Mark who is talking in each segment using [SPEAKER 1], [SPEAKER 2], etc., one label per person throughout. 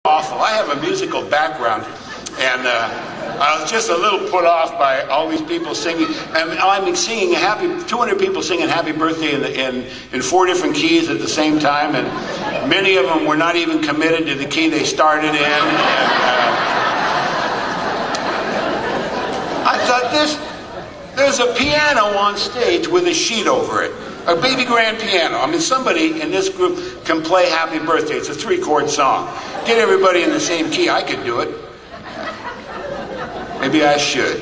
[SPEAKER 1] awful. I have a musical background, and I was just a little put off by all these people singing. And I'm singing 200 people singing "Happy Birthday" in 4 different keys at the same time, and many of them were not even committed to the key they started in. And, I thought there's a piano on stage with a sheet over it. A baby grand piano. I mean, somebody in this group can play Happy Birthday. It's a 3-chord song. Get everybody in the same key. I could do it. Maybe I should.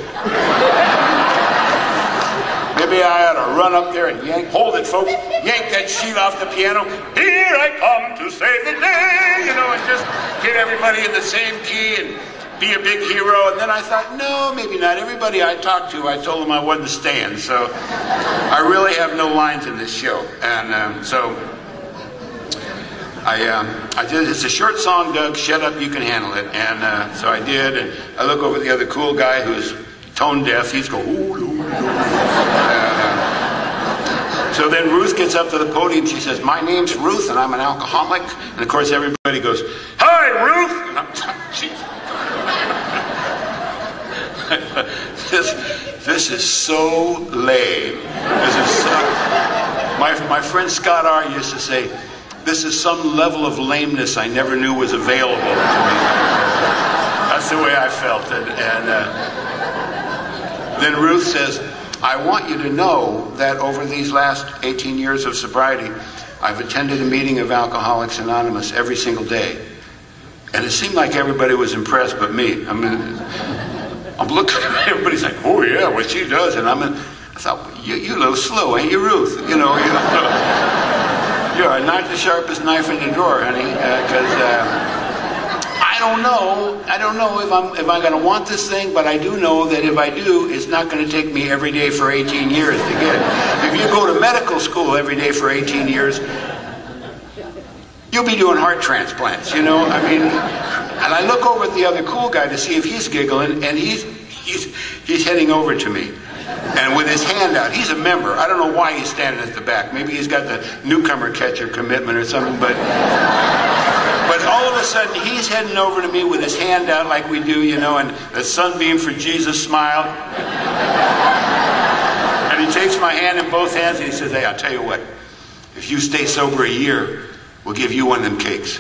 [SPEAKER 1] Maybe I ought to run up there and hold it, folks, yank that sheet off the piano. Here I come to save the day, and just get everybody in the same key and be a big hero. And then I thought, no, maybe not. Everybody I talked to, I told them I wasn't staying. So I really have no lines in this show. And so I did. It's a short song, Doug. Shut up, you can handle it. And so I did. And I look over at the other cool guy who's tone deaf. He's going, ooh, ooh, ooh. So then Ruth gets up to the podium. She says, "My name's Ruth, and I'm an alcoholic." And of course, everybody goes, "Hi, Ruth." And I'm, this is so lame. This is so, my friend Scott R. used to say, "This is some level of lameness I never knew was available to me." That's the way I felt. And then Ruth says, "I want you to know that over these last 18 years of sobriety, I've attended a meeting of Alcoholics Anonymous every single day." And it seemed like everybody was impressed but me. I mean, I'm looking at everybody's like, "Oh yeah, what she does." And I thought, you a little slow, ain't you, Ruth? You're not the sharpest knife in the drawer, honey. Because I don't know if I'm going to want this thing, but I do know that if I do, it's not going to take me every day for 18 years to get it. If you go to medical school every day for 18 years, you'll be doing heart transplants, I mean, and I look over at the other cool guy to see if he's giggling, and he's heading over to me. And with his hand out, he's a member. I don't know why he's standing at the back. Maybe he's got the newcomer catcher commitment or something, but all of a sudden he's heading over to me with his hand out like we do, and the Sunbeam for Jesus smile. And he takes my hand in both hands and he says, "Hey, I'll tell you what, if you stay sober a year, we'll give you one of them cakes."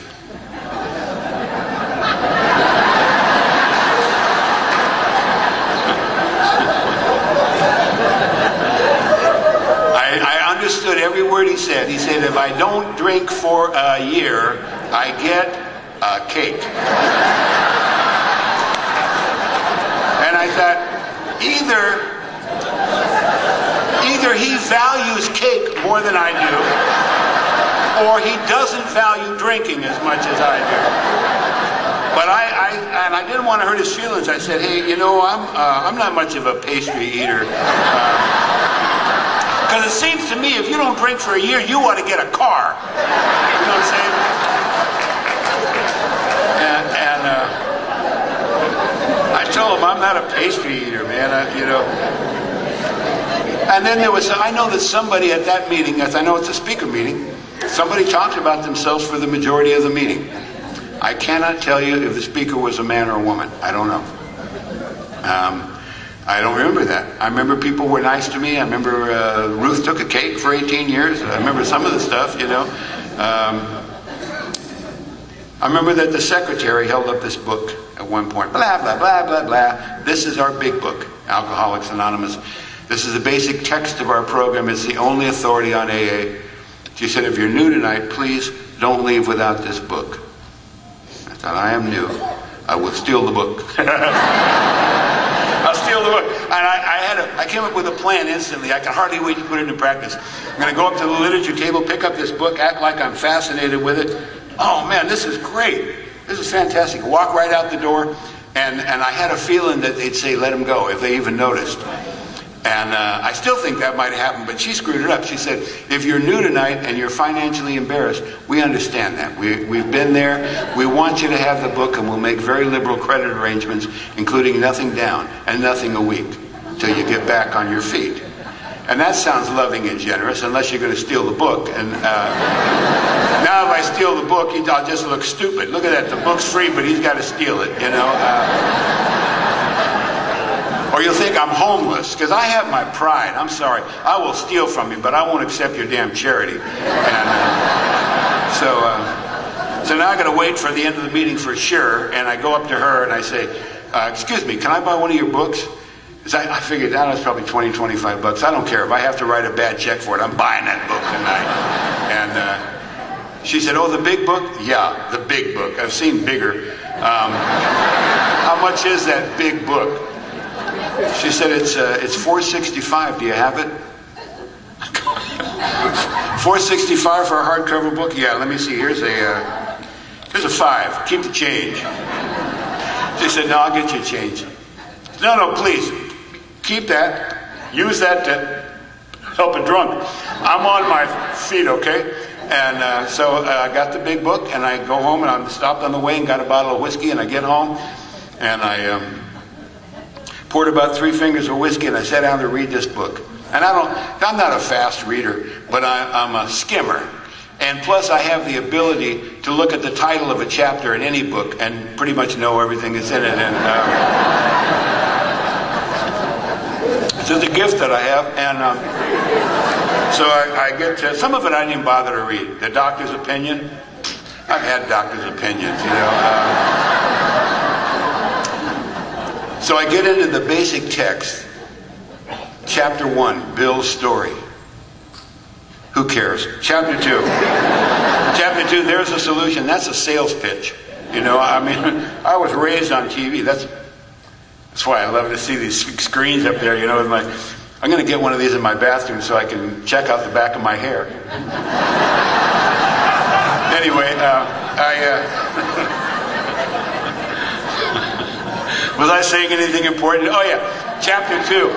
[SPEAKER 1] I understood every word he said. He said, "If I don't drink for a year, I get a cake." And I thought, either he values cake more than I do, or he doesn't value drinking as much as I do. But I didn't want to hurt his feelings. I said, "Hey, I'm not much of a pastry eater. Because it seems to me if you don't drink for a year, you ought to get a car." You know what I'm saying? And I told him I'm not a pastry eater, man. And then I know that somebody at that meeting, I know it's a speaker meeting, somebody talked about themselves for the majority of the meeting. I cannot tell you if the speaker was a man or a woman. I don't know. I don't remember that. I remember people were nice to me. I remember Ruth took a cake for 18 years. I remember some of the stuff, I remember that the secretary held up this book at one point. Blah, blah, blah, blah, blah. This is our big book, Alcoholics Anonymous. This is the basic text of our program. It's the only authority on AA. She said, "If you're new tonight, please don't leave without this book." I thought, I am new. I will steal the book. I'll steal the book. And I came up with a plan instantly. I can hardly wait to put it into practice. I'm going to go up to the literature table, pick up this book, act like I'm fascinated with it. Oh man, this is great. This is fantastic. Walk right out the door, and I had a feeling that they'd say, "Let him go," if they even noticed. And I still think that might happen, but she screwed it up. She said, "If you're new tonight and you're financially embarrassed, we understand that. We've been there. We want you to have the book, and we'll make very liberal credit arrangements, including nothing down and nothing a week, till you get back on your feet." And that sounds loving and generous, unless you're going to steal the book. And now if I steal the book, I'll just look stupid. Look at that, the book's free, but he's got to steal it, you know. Or you'll think I'm homeless, because I have my pride. I'm sorry. I will steal from you, but I won't accept your damn charity. And so now I got to wait for the end of the meeting for sure, and I go up to her and I say, excuse me, can I buy one of your books? Because I figured that was probably 20, 25 bucks. I don't care. If I have to write a bad check for it, I'm buying that book tonight. And she said, oh, the big book? Yeah, the big book. I've seen bigger. How much is that big book? She said, it's $4.65. Do you have it? $4.65 for a hardcover book? Yeah, let me see. Here's a $5. Keep the change. She said, no, I'll get you change. No, please. Keep that. Use that to help a drunk. I'm on my feet, okay? And so I got the big book, and I go home, and I stopped on the way and got a bottle of whiskey, and I get home, and I poured about 3 fingers of whiskey, and I sat down to read this book. And I'm not a fast reader, but I'm a skimmer. And plus I have the ability to look at the title of a chapter in any book and pretty much know everything that's in it. And so it's a gift that I have. And so I get to, some of it I didn't even bother to read. The doctor's opinion. I've had doctor's opinions, you know. So I get into the basic text. Chapter 1, Bill's story. Who cares? Chapter 2. Chapter 2, there's a solution. That's a sales pitch. You know, I mean, I was raised on TV. That's why I love to see these screens up there, you know. I'm going to get one of these in my bathroom so I can check out the back of my hair. Anyway, was I saying anything important? Oh, yeah. Chapter 2.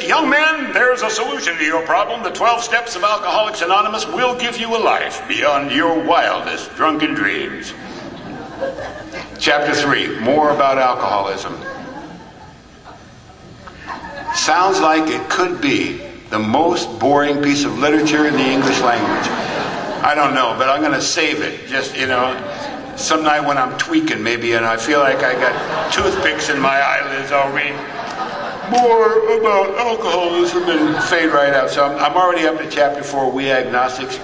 [SPEAKER 1] Young man, there's a solution to your problem. The 12 steps of Alcoholics Anonymous will give you a life beyond your wildest drunken dreams. Chapter 3, more about alcoholism. Sounds like it could be the most boring piece of literature in the English language. I don't know, but I'm going to save it. Just, you know, some night when I'm tweaking maybe and I feel like I got toothpicks in my eyelids, I'll read more about alcoholism and fade right out. So I'm already up to chapter 4, We Agnostics,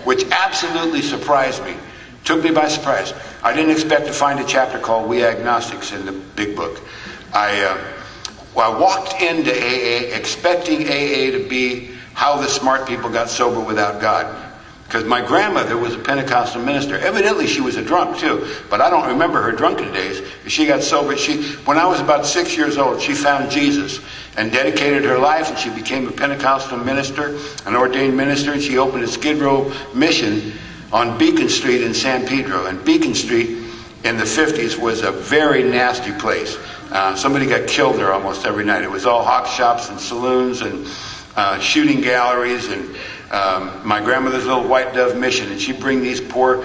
[SPEAKER 1] which absolutely surprised me. Took me by surprise. I didn't expect to find a chapter called We Agnostics in the big book. I walked into AA expecting AA to be how the smart people got sober without God. Because my grandmother was a Pentecostal minister. Evidently she was a drunk too, but I don't remember her drunken days. She got sober. When I was about 6 years old, she found Jesus and dedicated her life, and she became a Pentecostal minister, an ordained minister, and she opened a Skid Row mission on Beacon Street in San Pedro. And Beacon Street in the 50s was a very nasty place. Somebody got killed there almost every night. It was all hawk shops and saloons and shooting galleries and my grandmother's little white dove mission, and she'd bring these poor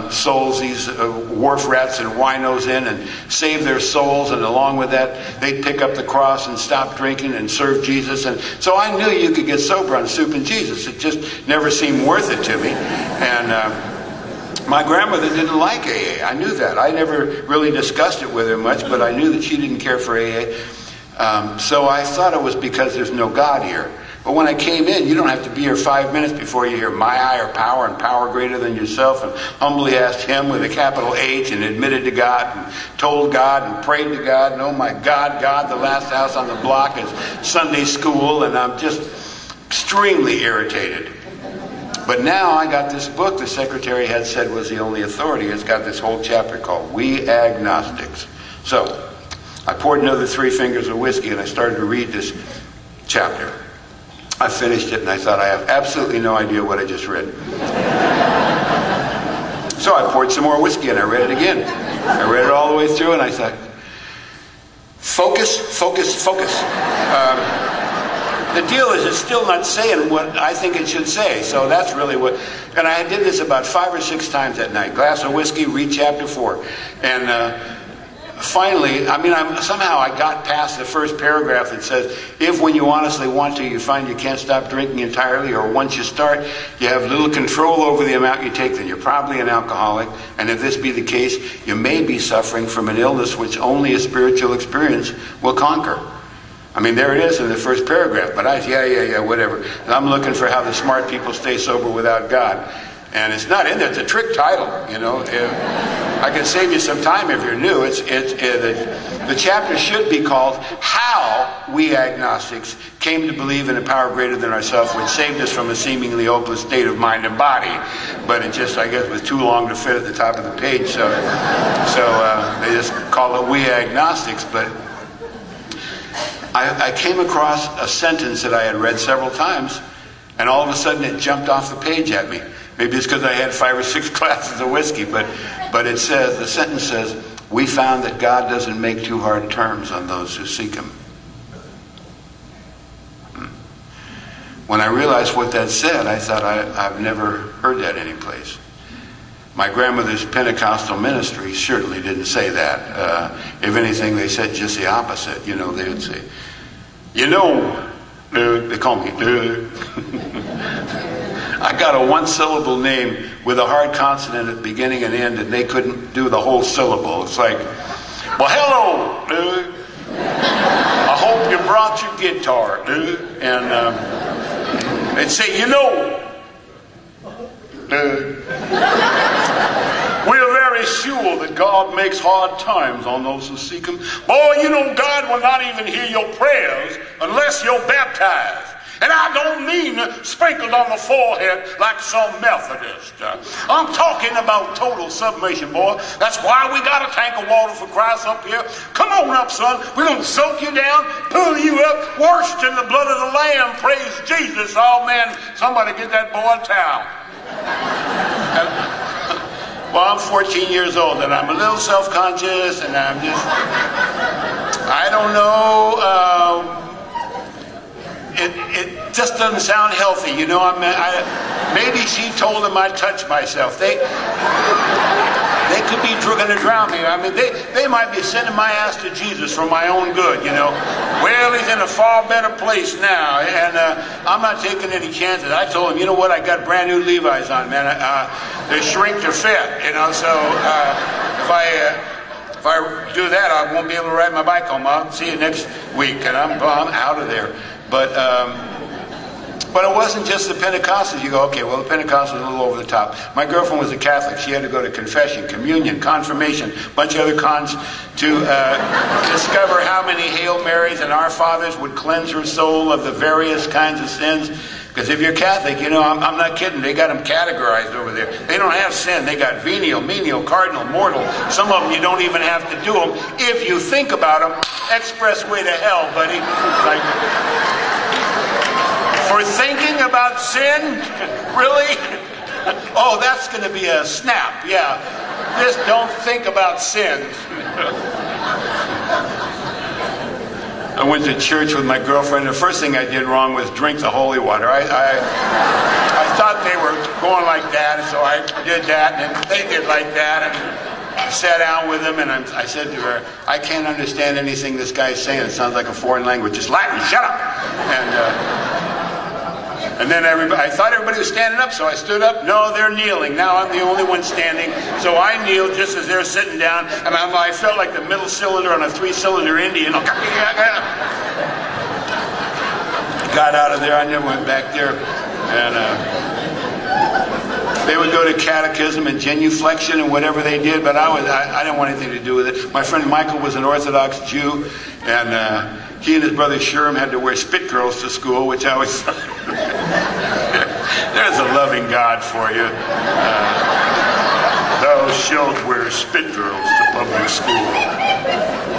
[SPEAKER 1] souls, these wharf rats and winos in and save their souls, and along with that they'd pick up the cross and stop drinking and serve Jesus. And so I knew you could get sober on soup and Jesus. It just never seemed worth it to me. And my grandmother didn't like AA. I knew that. I never really discussed it with her much, but I knew that she didn't care for AA. So I thought it was because there's no God here. But when I came in, you don't have to be here 5 minutes before you hear my higher power and power greater than yourself, and humbly asked him with a capital H and admitted to God and told God and prayed to God, and oh my God, God, the last house on the block is Sunday school, and I'm just extremely irritated. But now I got this book the secretary had said was the only authority. It's got this whole chapter called We Agnostics. So I poured another 3 fingers of whiskey and I started to read this chapter. I finished it and I thought, I have absolutely no idea what I just read. So I poured some more whiskey and I read it again. I read it all the way through and I thought, focus, focus, focus. The deal is it's still not saying what I think it should say. So that's really what... And I did this about 5 or 6 times that night. Glass of whiskey, read chapter 4. And finally, somehow I got past the first paragraph that says, if when you honestly want to, you find you can't stop drinking entirely, or once you start, you have little control over the amount you take, then you're probably an alcoholic. And if this be the case, you may be suffering from an illness which only a spiritual experience will conquer. There it is in the first paragraph, but whatever. And I'm looking for how the smart people stay sober without God. And it's not in there. It's a trick title, I can save you some time if you're new. The chapter should be called How We Agnostics Came to Believe in a Power Greater Than Ourselves, which saved us from a seemingly hopeless state of mind and body. But it just, I guess, was too long to fit at the top of the page. So they just call it We Agnostics. But I came across a sentence that I had read several times, and all of a sudden it jumped off the page at me. Maybe it's because I had 5 or 6 glasses of whiskey, but it says, the sentence says, we found that God doesn't make too hard terms on those who seek Him. When I realized what that said, I thought, I've never heard that anyplace. My grandmother's Pentecostal ministry certainly didn't say that. If anything, they said just the opposite. They would say, they call me, I got a one-syllable name with a hard consonant at the beginning and end, and they couldn't do the whole syllable. It's like, well, hello, dude. I hope you brought your guitar, dude. And they'd say, dude, we're very sure that God makes hard times on those who seek Him. Boy, God will not even hear your prayers unless you're baptized. And I don't mean sprinkled on the forehead like some Methodist. I'm talking about total submission, boy. That's why we got a tank of water for Christ up here. Come on up, son. We're going to soak you down, pull you up, washed in the blood of the Lamb. Praise Jesus. Oh, man, somebody get that boy a towel. Well, I'm 14 years old, and I'm a little self-conscious, and I don't know. It just doesn't sound healthy, maybe she told him I touched myself. They could be going to drown me. They might be sending my ass to Jesus for my own good, Well, he's in a far better place now, and I'm not taking any chances. I told him, what, I got brand new Levi's on, man. They shrink to fit, so if I do that, I won't be able to ride my bike home. I'll see you next week, and I'm out of there. But it wasn't just the Pentecostals. You go, okay, well, the Pentecostals are a little over the top. My girlfriend was a Catholic. She had to go to confession, communion, confirmation, a bunch of other cons to discover how many Hail Marys and Our Fathers would cleanse her soul of the various kinds of sins. Because if you're Catholic, I'm not kidding. They got them categorized over there. They don't have sin. They got venial, menial, cardinal, mortal. Some of them you don't even have to do them. If you think about them, express way to hell, buddy. Like, for thinking about sin? Really? Oh, that's going to be a snap. Yeah. Just don't think about sin. I went to church with my girlfriend. The first thing I did wrong was drink the holy water. I thought they were going like that, and so I did that, and they did like that, and I sat down with them, and I said to her, I can't understand anything this guy's saying. It sounds like a foreign language. It's Latin. Shut up! And then I thought everybody was standing up, so I stood up. No, they're kneeling. Now I'm the only one standing. So I kneeled just as they're sitting down, and I felt like the middle cylinder on a 3-cylinder Indian. Got out of there. I never went back there. And they would go to catechism and genuflection and whatever they did, but I didn't want anything to do with it. My friend Michael was an Orthodox Jew, and he and his brother Sherm had to wear spit girls to school, which I always thought, there's a loving God for you. Thou shalt wear spit girls to public school.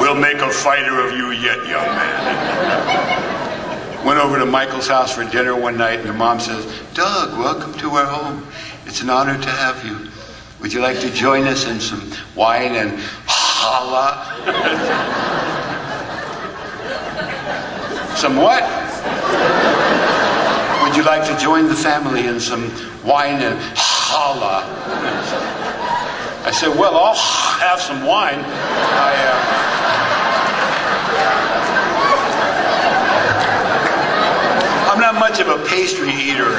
[SPEAKER 1] We'll make a fighter of you yet, young man. Went over to Michael's house for dinner one night, and their mom says, Doug, welcome to our home. It's an honor to have you. Would you like to join us in some wine and challah? Some what? Would you like to join the family in some wine and challah? I I said, well, I'll have some wine. I'm not much of a pastry eater.